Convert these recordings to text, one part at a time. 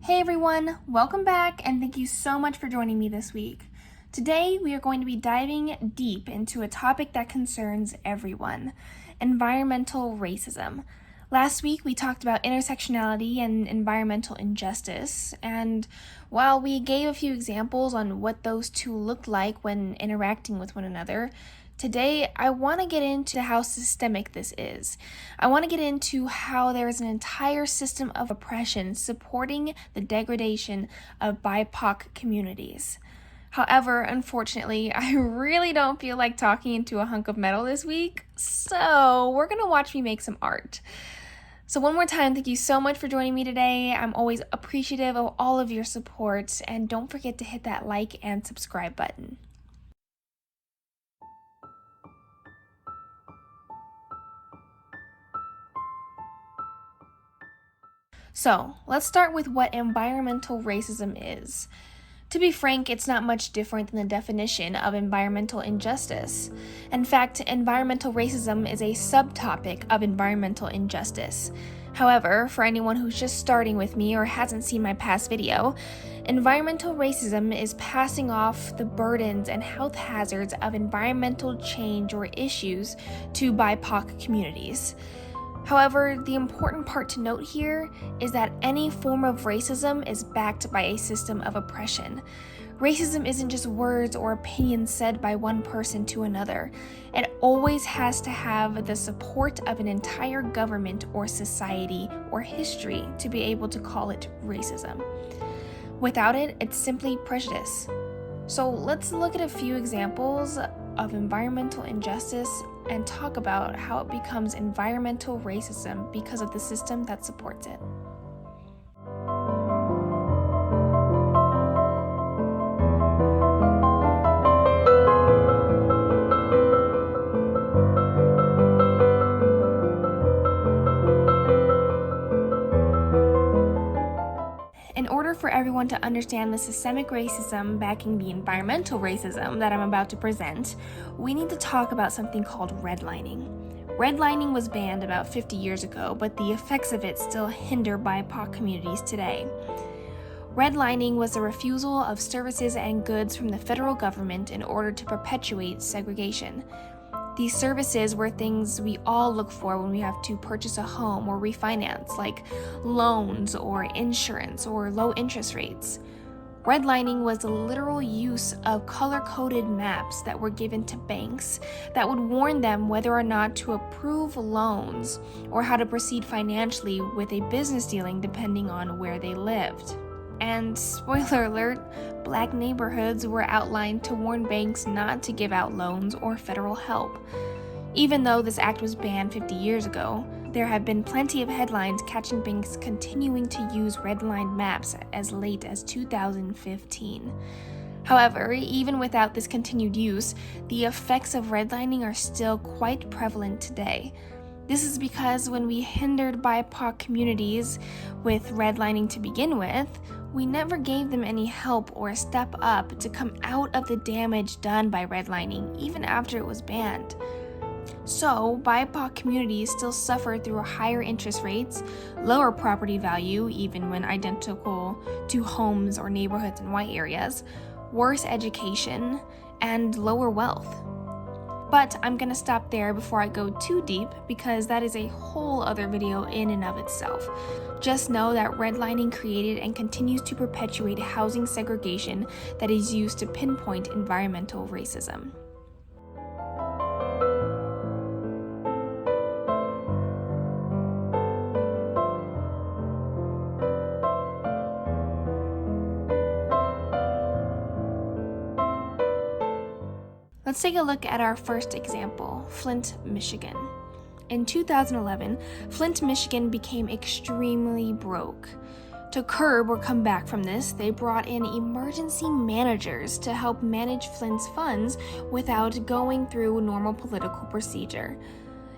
Hey everyone, welcome back and thank you so much for joining me this week. Today we are going to be diving deep into a topic that concerns everyone, environmental racism. Last week we talked about intersectionality and environmental injustice, and while we gave a few examples on what those two looked like when interacting with one another, today, I want to get into how systemic this is. I want to get into how there is an entire system of oppression supporting the degradation of BIPOC communities. However, unfortunately, I really don't feel like talking into a hunk of metal this week, so we're going to watch me make some art. So one more time, thank you so much for joining me today. I'm always appreciative of all of your support, and don't forget to hit that like and subscribe button. So, let's start with what environmental racism is. To be frank, it's not much different than the definition of environmental injustice. In fact, environmental racism is a subtopic of environmental injustice. However, for anyone who's just starting with me or hasn't seen my past video, environmental racism is passing off the burdens and health hazards of environmental change or issues to BIPOC communities. However, the important part to note here is that any form of racism is backed by a system of oppression. Racism isn't just words or opinions said by one person to another. It always has to have the support of an entire government or society or history to be able to call it racism. Without it, it's simply prejudice. So let's look at a few examples of environmental injustice and talk about how it becomes environmental racism because of the system that supports it. In order for everyone to understand the systemic racism backing the environmental racism that I'm about to present, we need to talk about something called redlining. Redlining was banned about 50 years ago, but the effects of it still hinder BIPOC communities today. Redlining was the refusal of services and goods from the federal government in order to perpetuate segregation. These services were things we all look for when we have to purchase a home or refinance, like loans or insurance or low interest rates. Redlining was the literal use of color-coded maps that were given to banks that would warn them whether or not to approve loans or how to proceed financially with a business dealing depending on where they lived. And spoiler alert, black neighborhoods were outlined to warn banks not to give out loans or federal help. Even though this act was banned 50 years ago, there have been plenty of headlines catching banks continuing to use redlined maps as late as 2015. However, even without this continued use, the effects of redlining are still quite prevalent today. This is because when we hindered BIPOC communities with redlining to begin with, we never gave them any help or a step up to come out of the damage done by redlining, even after it was banned. So, BIPOC communities still suffer through higher interest rates, lower property value, even when identical to homes or neighborhoods in white areas, worse education, and lower wealth. But I'm gonna stop there before I go too deep because that is a whole other video in and of itself. Just know that redlining created and continues to perpetuate housing segregation that is used to pinpoint environmental racism. Let's take a look at our first example, Flint, Michigan. In 2011, Flint, Michigan became extremely broke. To curb or come back from this, they brought in emergency managers to help manage Flint's funds without going through normal political procedure.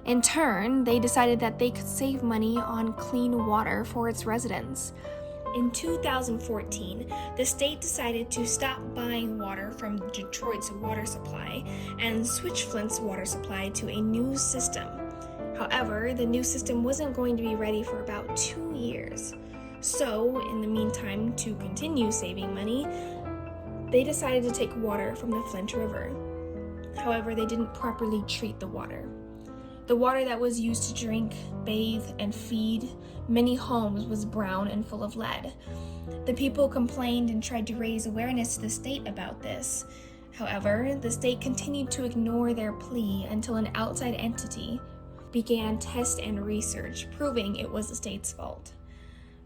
In turn, they decided that they could save money on clean water for its residents. In 2014, the state decided to stop buying water from Detroit's water supply and switch Flint's water supply to a new system. However, the new system wasn't going to be ready for about 2 years. So, in the meantime, and to continue saving money, they decided to take water from the Flint River. However, they didn't properly treat the water. The water that was used to drink, bathe, and feed many homes was brown and full of lead. The people complained and tried to raise awareness to the state about this. However, the state continued to ignore their plea until an outside entity began tests and research, proving it was the state's fault.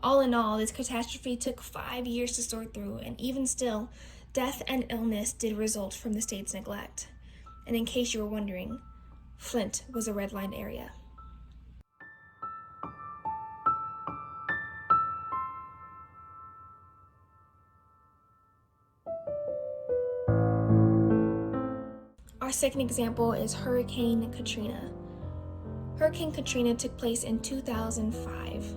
All in all, this catastrophe took 5 years to sort through, and even still, death and illness did result from the state's neglect. And in case you were wondering, Flint was a redlined area. Our second example is Hurricane Katrina. Hurricane Katrina took place in 2005.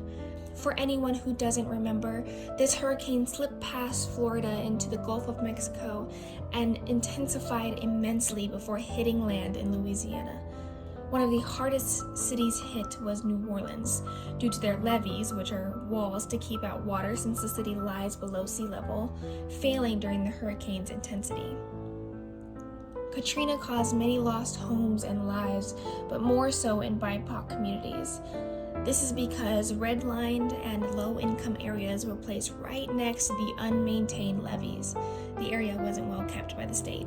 For anyone who doesn't remember, this hurricane slipped past Florida into the Gulf of Mexico and intensified immensely before hitting land in Louisiana. One of the hardest cities hit was New Orleans, due to their levees, which are walls to keep out water since the city lies below sea level, failing during the hurricane's intensity. Katrina caused many lost homes and lives, but more so in BIPOC communities. This is because redlined and low-income areas were placed right next to the unmaintained levees. The area wasn't well kept by the state.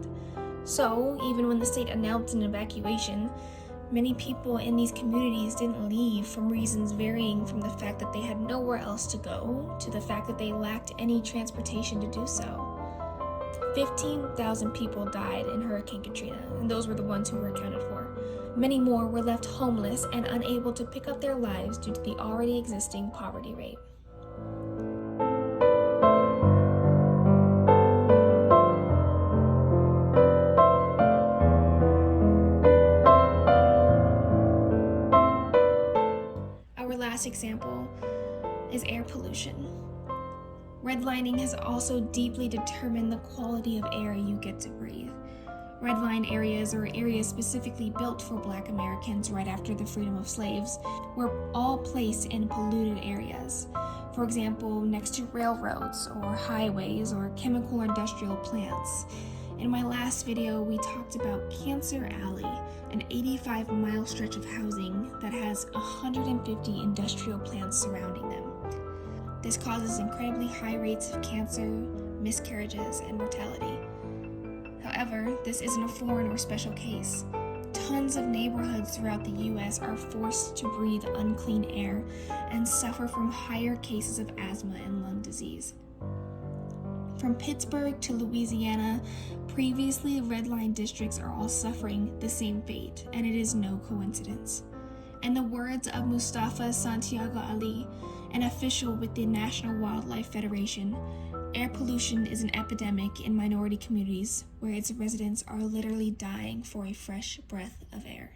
So, even when the state announced an evacuation, many people in these communities didn't leave from reasons varying from the fact that they had nowhere else to go to the fact that they lacked any transportation to do so. 15,000 people died in Hurricane Katrina, and those were the ones who were accounted for. Many more were left homeless and unable to pick up their lives due to the already existing poverty rate. Our last example is air pollution. Redlining has also deeply determined the quality of air you get to breathe. Redlined areas, or areas specifically built for Black Americans right after the freedom of slaves, were all placed in polluted areas. For example, next to railroads or highways or chemical or industrial plants. In my last video, we talked about Cancer Alley, an 85-mile stretch of housing that has 150 industrial plants surrounding them. This causes incredibly high rates of cancer, miscarriages, and mortality. However, this isn't a foreign or special case. Tons of neighborhoods throughout the U.S. are forced to breathe unclean air and suffer from higher cases of asthma and lung disease. From Pittsburgh to Louisiana, previously redlined districts are all suffering the same fate, and it is no coincidence. In the words of Mustafa Santiago Ali, an official with the National Wildlife Federation, air pollution is an epidemic in minority communities where its residents are literally dying for a fresh breath of air.